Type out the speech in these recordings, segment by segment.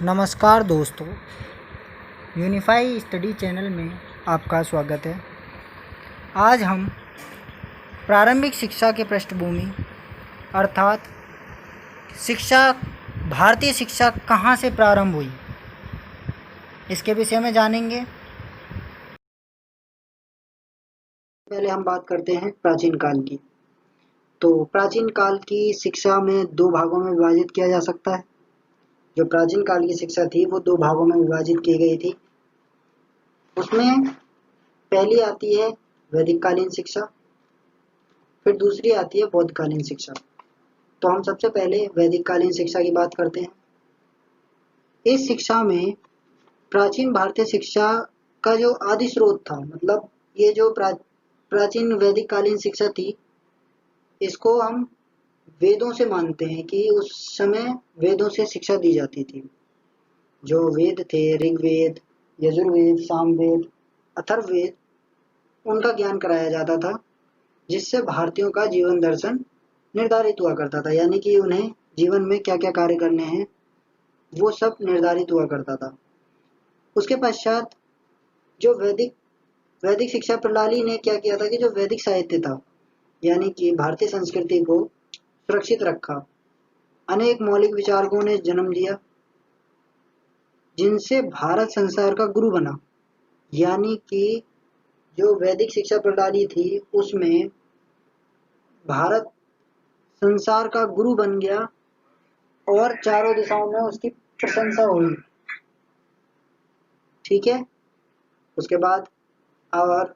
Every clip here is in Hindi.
नमस्कार दोस्तों, यूनिफाई स्टडी चैनल में आपका स्वागत है। आज हम प्रारंभिक शिक्षा की पृष्ठभूमि अर्थात भारतीय शिक्षा कहाँ से प्रारंभ हुई, इसके विषय में जानेंगे। पहले हम बात करते हैं प्राचीन काल की। तो प्राचीन काल की शिक्षा में दो भागों में विभाजित किया जा सकता है। जो प्राचीन काल की शिक्षा थी वो दो भागों में विभाजित की गई थी। उसमें पहली आती है वैदिक कालीन शिक्षा, फिर दूसरी आती है बौद्ध कालीन शिक्षा। तो हम सबसे पहले वैदिक कालीन शिक्षा की बात करते हैं। इस शिक्षा में प्राचीन भारतीय शिक्षा का जो आदि स्रोत था, मतलब ये जो प्राचीन वैदिक कालीन शिक्षा थी, इसको हम वेदों से मानते हैं कि उस समय वेदों से शिक्षा दी जाती थी। जो वेद थे, ऋग्वेद, यजुर्वेद, सामवेद, अथर्ववेद, उनका ज्ञान कराया जाता था, जिससे भारतीयों का जीवन दर्शन निर्धारित हुआ करता था। यानी कि उन्हें जीवन में क्या क्या कार्य करने हैं वो सब निर्धारित हुआ करता था। उसके पश्चात जो वैदिक शिक्षा प्रणाली ने क्या किया था कि जो वैदिक साहित्य था, यानी कि भारतीय संस्कृति को सुरक्षित रखा। अनेक मौलिक विचारकों ने जन्म दिया, जिनसे भारत संसार का गुरु बना। यानी कि जो वैदिक शिक्षा प्रणाली थी उसमें भारत संसार का गुरु बन गया और चारों दिशाओं में उसकी प्रशंसा हुई। ठीक है। उसके बाद और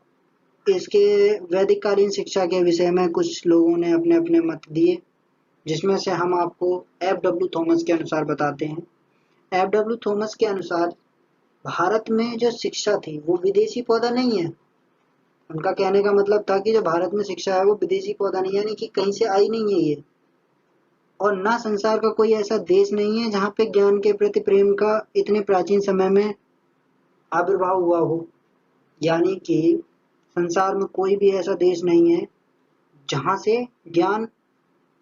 इसके वैदिक कालीन शिक्षा के विषय में कुछ लोगों ने अपने अपने मत दिए, जिसमें से हम आपको F.W. थॉमस के अनुसार बताते हैं। F.W. थॉमस के अनुसार भारत में जो शिक्षा थी वो विदेशी पौधा नहीं है। उनका कहने का मतलब था कि जो भारत में शिक्षा है वो विदेशी पौधा नहीं है, यानी कि कहीं से आई नहीं है ये। और ना संसार का कोई ऐसा देश नहीं है जहाँ पे ज्ञान के प्रति प्रेम का इतने प्राचीन समय में आविर्भाव हुआ हो। यानी कि संसार में कोई भी ऐसा देश नहीं है जहाँ से ज्ञान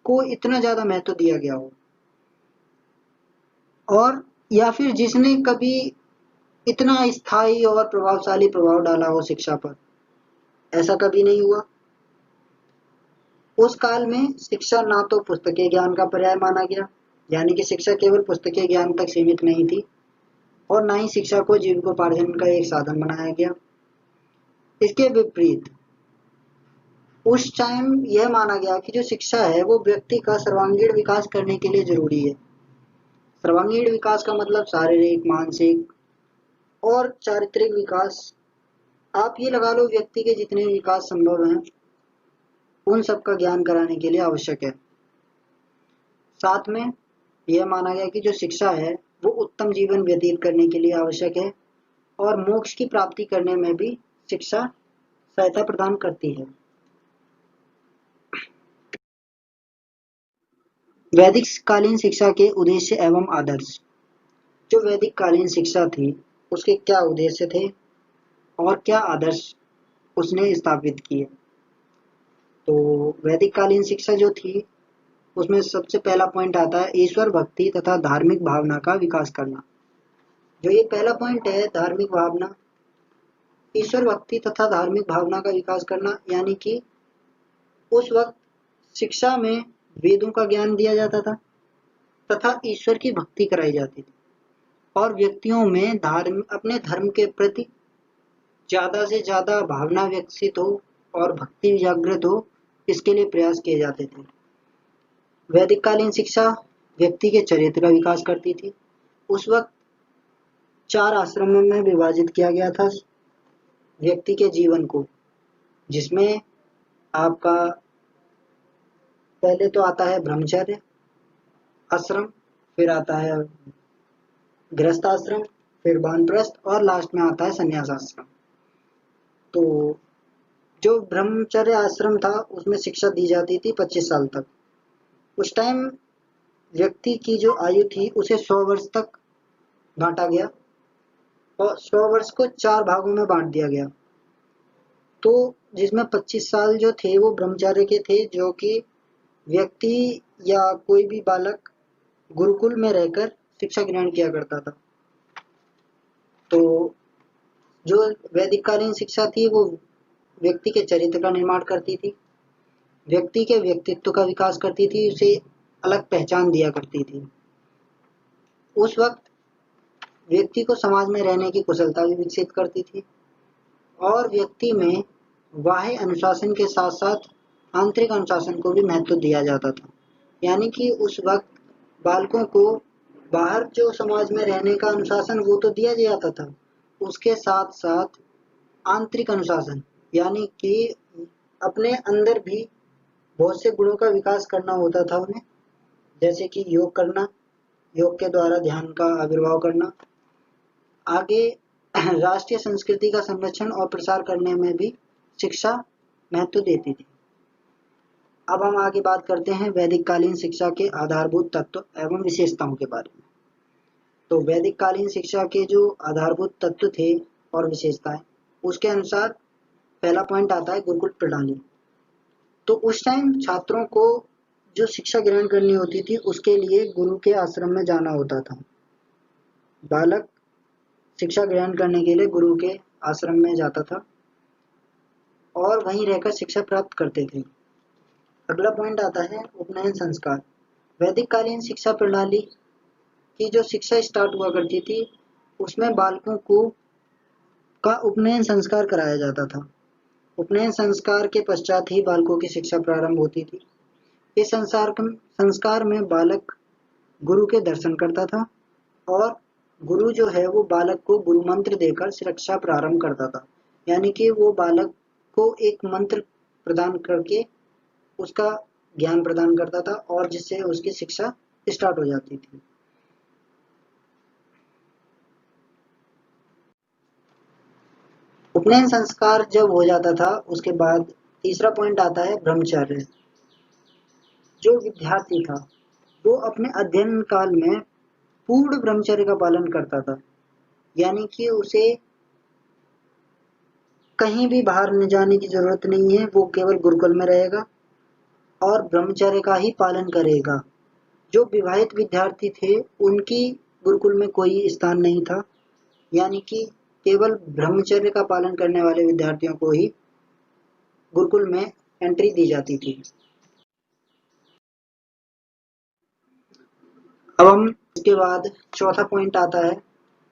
को इतना ज्यादा महत्व दिया गया हो, और या फिर जिसने कभी इतना स्थायी और प्रभावशाली प्रभाव डाला हो शिक्षा पर, ऐसा कभी नहीं हुआ। उस काल में शिक्षा ना तो पुस्तकीय ज्ञान का पर्याय माना गया, यानी कि शिक्षा केवल पुस्तकीय ज्ञान तक सीमित नहीं थी, और ना ही शिक्षा को जीविकोपार्जन का एक साधन बनाया गया। इसके विपरीत उस टाइम यह माना गया कि जो शिक्षा है वो व्यक्ति का सर्वांगीण विकास करने के लिए जरूरी है। सर्वांगीण विकास का मतलब शारीरिक, मानसिक और चारित्रिक विकास। आप ये लगा लो, व्यक्ति के जितने विकास संभव हैं उन सब का ज्ञान कराने के लिए आवश्यक है। साथ में यह माना गया कि जो शिक्षा है वो उत्तम जीवन व्यतीत करने के लिए आवश्यक है, और मोक्ष की प्राप्ति करने में भी शिक्षा सहायता प्रदान करती है। वैदिक कालीन शिक्षा के उद्देश्य एवं आदर्श। जो वैदिक कालीन शिक्षा थी उसके क्या उद्देश्य थे और क्या आदर्श उसने स्थापित किए। तो वैदिक कालीन शिक्षा जो थी उसमें सबसे पहला पॉइंट आता है ईश्वर भक्ति तथा धार्मिक भावना का विकास करना। जो ये पहला पॉइंट है, धार्मिक भावना, ईश्वर भक्ति तथा धार्मिक भावना का विकास करना, यानी कि उस वक्त शिक्षा में वेदों का ज्ञान दिया जाता था तथा ईश्वर की भक्ति कराई जाती थी, और व्यक्तियों में अपने धर्म के प्रति ज्यादा से ज्यादा भावना विकसित हो और भक्ति जागृत हो, इसके लिए प्रयास किए जाते थे। वैदिक कालीन शिक्षा व्यक्ति के चरित्र का विकास करती थी। उस वक्त 4 आश्रमों में विभाजित किया गया था व्यक्ति के जीवन को, जिसमें आपका पहले तो आता है ब्रह्मचर्य आश्रम, फिर आता है गृहस्थ आश्रम, फिर वानप्रस्थ, और लास्ट में आता है संन्यास आश्रम। तो जो ब्रह्मचर्य आश्रम था उसमें शिक्षा दी जाती थी 25 साल तक। उस टाइम व्यक्ति की जो आयु थी उसे 100 वर्ष तक बांटा गया, और 100 वर्ष को 4 भागों में बांट दिया गया। तो जिसमें 25 साल जो थे वो ब्रह्मचार्य के थे, जो कि व्यक्ति या कोई भी बालक गुरुकुल में रहकर शिक्षा ग्रहण किया करता था। तो जो वैदिक कालीन शिक्षा थी वो व्यक्ति के चरित्र का निर्माण करती थी, व्यक्ति के व्यक्तित्व का विकास करती थी, उसे अलग पहचान दिया करती थी। उस वक्त व्यक्ति को समाज में रहने की कुशलता भी विकसित करती थी और व्यक्ति में बाह्य अनुशासन के साथ साथ आंतरिक अनुशासन को भी महत्व दिया जाता था। यानी कि उस वक्त बालकों को बाहर जो समाज में रहने का अनुशासन वो तो दिया जाता था, उसके साथ साथ आंतरिक अनुशासन यानी कि अपने अंदर भी बहुत से गुणों का विकास करना होता था उन्हें, जैसे कि योग करना, योग के द्वारा ध्यान का आविर्भाव करना, आगे राष्ट्रीय संस्कृति का संरक्षण और प्रसार करने में भी शिक्षा महत्व देती थी। अब हम आगे बात करते हैं वैदिक कालीन शिक्षा के आधारभूत तत्व एवं विशेषताओं के बारे में। तो वैदिक कालीन शिक्षा के जो आधारभूत तत्व थे और विशेषताएं, उसके अनुसार पहला पॉइंट आता है गुरुकुल प्रणाली। तो उस टाइम छात्रों को जो शिक्षा ग्रहण करनी होती थी उसके लिए गुरु के आश्रम में जाना होता था। बालक शिक्षा ग्रहण करने के लिए गुरु के आश्रम में जाता था और वहीं रहकर शिक्षा प्राप्त करते थे। अगला पॉइंट आता है उपनयन संस्कार। वैदिक कालीन शिक्षा प्रणाली की जो शिक्षा स्टार्ट हुआ करती थी उसमें बालकों को का उपनयन संस्कार कराया जाता था। उपनयन संस्कार के पश्चात ही बालकों की शिक्षा प्रारंभ होती थी। इस संस्कार में बालक गुरु के दर्शन करता था और गुरु जो है वो बालक को गुरु मंत्र देकर शिक्षा प्रारंभ करता था। यानी कि वो बालक को एक मंत्र प्रदान करके उसका ज्ञान प्रदान करता था और जिससे उसकी शिक्षा स्टार्ट हो जाती थी। उपनयन संस्कार जब हो जाता था उसके बाद तीसरा पॉइंट आता है ब्रह्मचर्य। जो विद्यार्थी था वो अपने अध्ययन काल में पूर्ण ब्रह्मचर्य का पालन करता था। यानी कि उसे कहीं भी बाहर न जाने की जरूरत नहीं है, वो केवल गुरुकुल में रहेगा और ब्रह्मचर्य का ही पालन करेगा। जो विवाहित विद्यार्थी थे उनकी गुरुकुल में कोई स्थान नहीं था, यानी कि केवल ब्रह्मचर्य का पालन करने वाले विद्यार्थियों को ही गुरुकुल में एंट्री दी जाती थी। अब हम इसके बाद चौथा पॉइंट आता है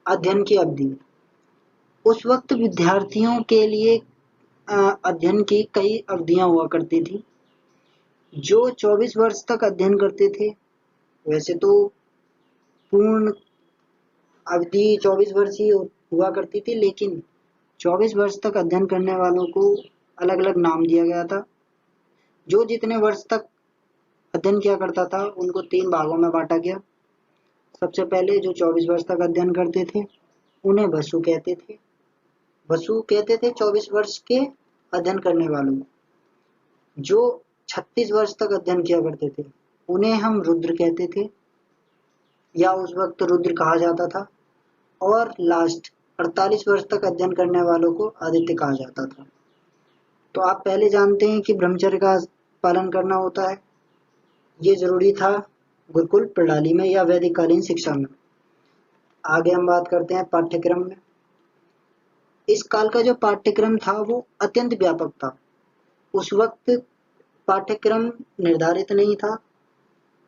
अध्ययन की अवधि। उस वक्त विद्यार्थियों के लिए अध्ययन की कई अवधियां हुआ करती थी। जो 24 वर्ष तक अध्ययन करते थे, वैसे तो पूर्ण अवधि 24 वर्ष ही हुआ करती थी, लेकिन 24 वर्ष तक अध्ययन करने वालों को अलग अलग नाम दिया गया था। जो जितने वर्ष तक अध्ययन किया करता था उनको 3 भागों में बांटा गया। सबसे पहले जो 24 वर्ष तक अध्ययन करते थे उन्हें वसु कहते थे। वसु कहते थे 24 वर्ष के अध्ययन करने वालों को। जो 36 वर्ष तक अध्ययन किया करते थे उन्हें हम रुद्र कहते थे या उस वक्त रुद्र कहा जाता था। और लास्ट 48 वर्ष तक अध्ययन करने वालों को आदित्य कहा जाता था। तो आप पहले जानते हैं कि ब्रह्मचर्य का पालन करना होता है, ये जरूरी था गुरुकुल प्रणाली में या वैदिक कालीन शिक्षा में। आगे हम बात करते हैं पाठ्यक्रम में। इस काल का जो पाठ्यक्रम था वो अत्यंत व्यापक था। उस वक्त पाठ्यक्रम निर्धारित नहीं था,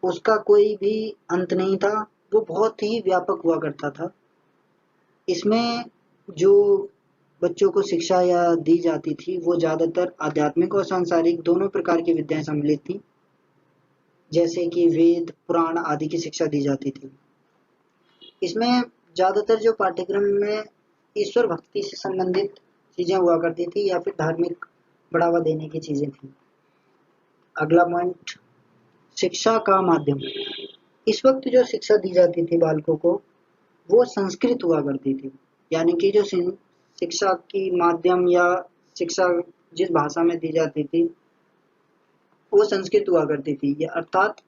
उसका कोई भी अंत नहीं था, वो बहुत ही व्यापक हुआ करता था। इसमें जो बच्चों को शिक्षा या दी जाती थी वो ज़्यादातर आध्यात्मिक और सांसारिक दोनों प्रकार की विद्याएं सम्मिलित थी, जैसे कि वेद पुराण आदि की शिक्षा दी जाती थी। इसमें ज़्यादातर जो पाठ्यक्रम में ईश्वर भक्ति से संबंधित चीज़ें हुआ करती थी या फिर धार्मिक बढ़ावा देने की चीज़ें थी। अगला पॉइंट शिक्षा का माध्यम। इस वक्त जो शिक्षा दी जाती थी बालकों को वो संस्कृत हुआ करती थी। यानी कि जो शिक्षा की माध्यम या शिक्षा जिस भाषा में दी जाती थी वो संस्कृत हुआ करती थी। या अर्थात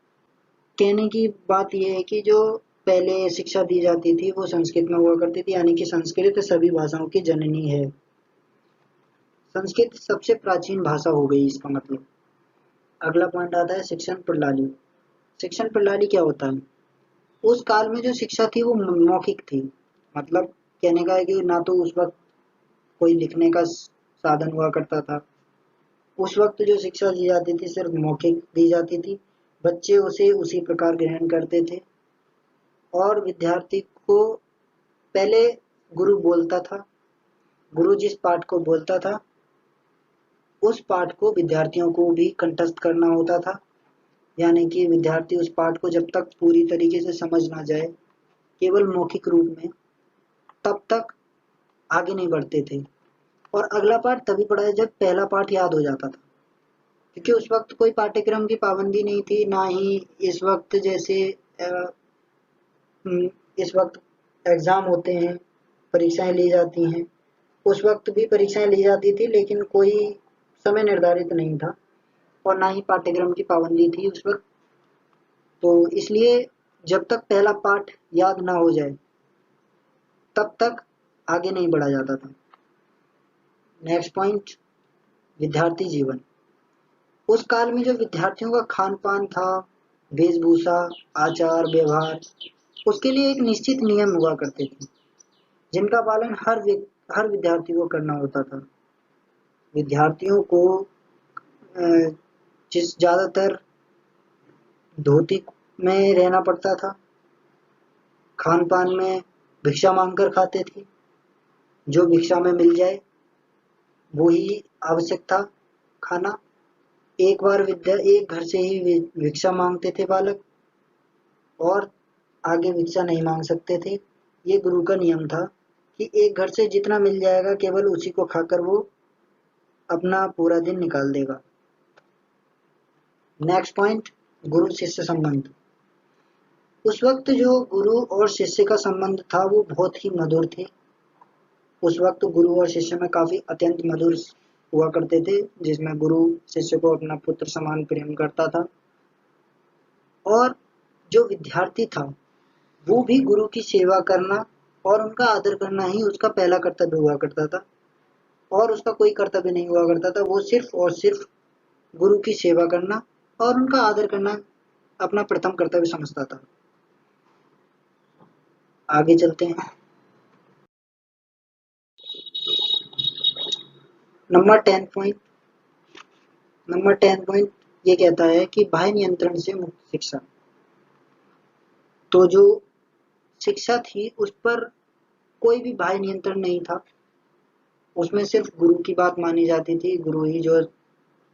कहने की बात यह है कि जो पहले शिक्षा दी जाती थी वो संस्कृत में हुआ करती थी, यानी कि संस्कृत सभी भाषाओं की जननी है। संस्कृत सबसे प्राचीन भाषा हो गई इसका मतलब। अगला पॉइंट आता है शिक्षण प्रणाली। शिक्षण प्रणाली क्या होता है? उस काल में जो शिक्षा थी वो मौखिक थी। मतलब कहने का है कि ना तो उस वक्त कोई लिखने का साधन हुआ करता था। उस वक्त जो शिक्षा दी जाती थी सिर्फ मौखिक दी जाती थी। बच्चे उसे उसी प्रकार ग्रहण करते थे और विद्यार्थी को पहले गुरु बोलता था। गुरु जिस पाठ को बोलता था उस पाठ को विद्यार्थियों को भी कंठस्थ करना होता था। यानी कि विद्यार्थी उस पाठ को जब तक पूरी तरीके से समझ ना जाए केवल मौखिक रूप में, तब तक आगे नहीं बढ़ते थे। और अगला पाठ तभी पढ़ा जब पहला पाठ याद हो जाता था, क्योंकि उस वक्त कोई पाठ्यक्रम की पाबंदी नहीं थी, ना ही इस वक्त जैसे इस वक्त एग्जाम होते हैं, परीक्षाएं ली जाती हैं। उस वक्त भी परीक्षाएं ली जाती थी लेकिन कोई समय निर्धारित नहीं था और ना ही पाठ्यक्रम की पाबंदी थी उस वक्त। तो इसलिए जब तक पहला पाठ याद ना हो जाए तब तक आगे नहीं बढ़ा जाता था। नेक्स्ट पॉइंट, विद्यार्थी जीवन। उस काल में जो विद्यार्थियों का खान पान था, वेशभूषा, आचार व्यवहार, उसके लिए एक निश्चित नियम हुआ करते थे जिनका पालन हर विद्यार्थी को करना होता था। विद्यार्थियों को जिस ज्यादातर धोती में रहना पड़ता था, खान पान में भिक्षा मांगकर खाते थे, जो भिक्षा में मिल जाए वो ही आवश्यक था खाना। एक घर से ही भिक्षा मांगते थे बालक और आगे भिक्षा नहीं मांग सकते थे। ये गुरु का नियम था कि एक घर से जितना मिल जाएगा केवल उसी को खाकर वो अपना पूरा दिन निकाल देगा। नेक्स्ट पॉइंट, गुरु शिष्य संबंध। उस वक्त जो गुरु और शिष्य का संबंध था वो बहुत ही मधुर थे। उस वक्त गुरु और शिष्य में काफी अत्यंत मधुर हुआ करते थे, जिसमें गुरु शिष्य को अपना पुत्र समान प्रेम करता था और जो विद्यार्थी था वो भी गुरु की सेवा करना और उनका आदर करना ही उसका पहला कर्तव्य हुआ करता था और उसका कोई कर्तव्य नहीं हुआ करता था। वो सिर्फ और सिर्फ गुरु की सेवा करना और उनका आदर करना अपना प्रथम कर्तव्य समझता था। आगे चलते हैं। नंबर 10 पॉइंट ये कहता है कि बाह्य नियंत्रण से मुक्त शिक्षा। तो जो शिक्षा थी उस पर कोई भी बाह्य नियंत्रण नहीं था, उसमें सिर्फ गुरु की बात मानी जाती थी। गुरु ही जो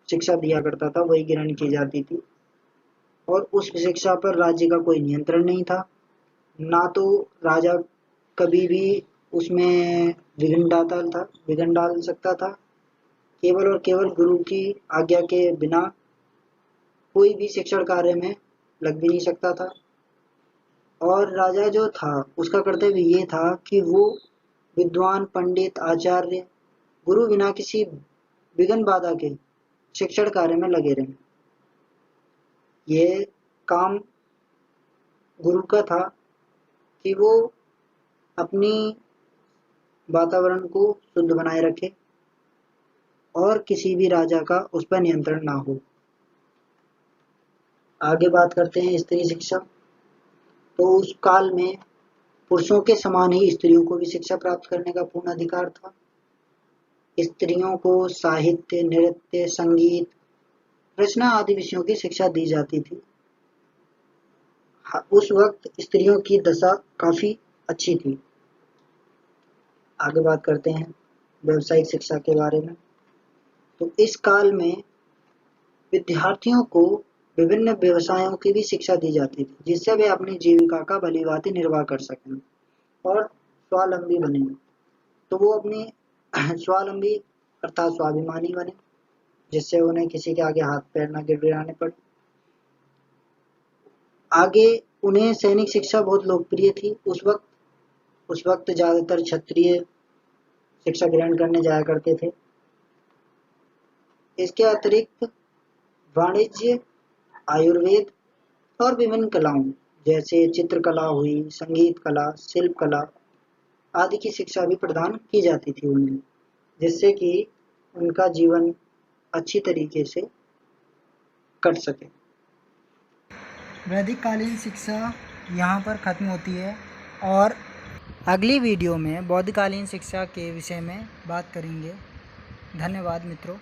शिक्षा दिया करता था वही ग्रहण की जाती थी और उस शिक्षा पर राज्य का कोई नियंत्रण नहीं था। ना तो राजा कभी भी उसमें विघ्न डाल सकता था। केवल और केवल गुरु की आज्ञा के बिना कोई भी शिक्षण कार्य में लग भी नहीं सकता था। और राजा जो था उसका कर्तव्य ये था कि वो विद्वान पंडित आचार्य गुरु बिना किसी विघ्न बाधा के शिक्षण कार्य में लगे रहे। ये काम गुरु का था कि वो अपनी वातावरण को शुद्ध बनाए रखे और किसी भी राजा का उस पर नियंत्रण ना हो। आगे बात करते हैं स्त्री शिक्षा। तो उस काल में पुरुषों के समान ही स्त्रियों को भी शिक्षा प्राप्त करने का पूर्ण अधिकार था। स्त्रियों को साहित्य, नृत्य, संगीत, रचना आदि विषयों की शिक्षा दी जाती थी। उस वक्त स्त्रियों की दशा काफी अच्छी थी। आगे बात करते हैं व्यावसायिक शिक्षा के बारे में। तो इस काल में विद्यार्थियों को विभिन्न व्यवसायों की भी शिक्षा दी जाती थी जिससे वे अपनी जीविका का भलीभांति निर्वाह कर सकें और स्वावलंबी बने। तो वो अपनी स्वावलंबी अर्थात स्वाभिमानी बने, जिससे उन्हें किसी के आगे हाथ पैर न गिड़गिड़ाने पड़े। आगे उन्हें सैनिक शिक्षा बहुत लोकप्रिय थी उस वक्त ज्यादातर क्षत्रिय शिक्षा ग्रहण करने जाया करते थे। इसके अतिरिक्त वाणिज्य, आयुर्वेद और विभिन्न कलाओं जैसे चित्रकला हुई, संगीत कला, शिल्प कला आदि की शिक्षा भी प्रदान की जाती थी उन्हें, जिससे कि उनका जीवन अच्छी तरीके से कट सके। वैदिक कालीन शिक्षा यहाँ पर ख़त्म होती है और अगली वीडियो में बौद्धकालीन शिक्षा के विषय में बात करेंगे। धन्यवाद मित्रों।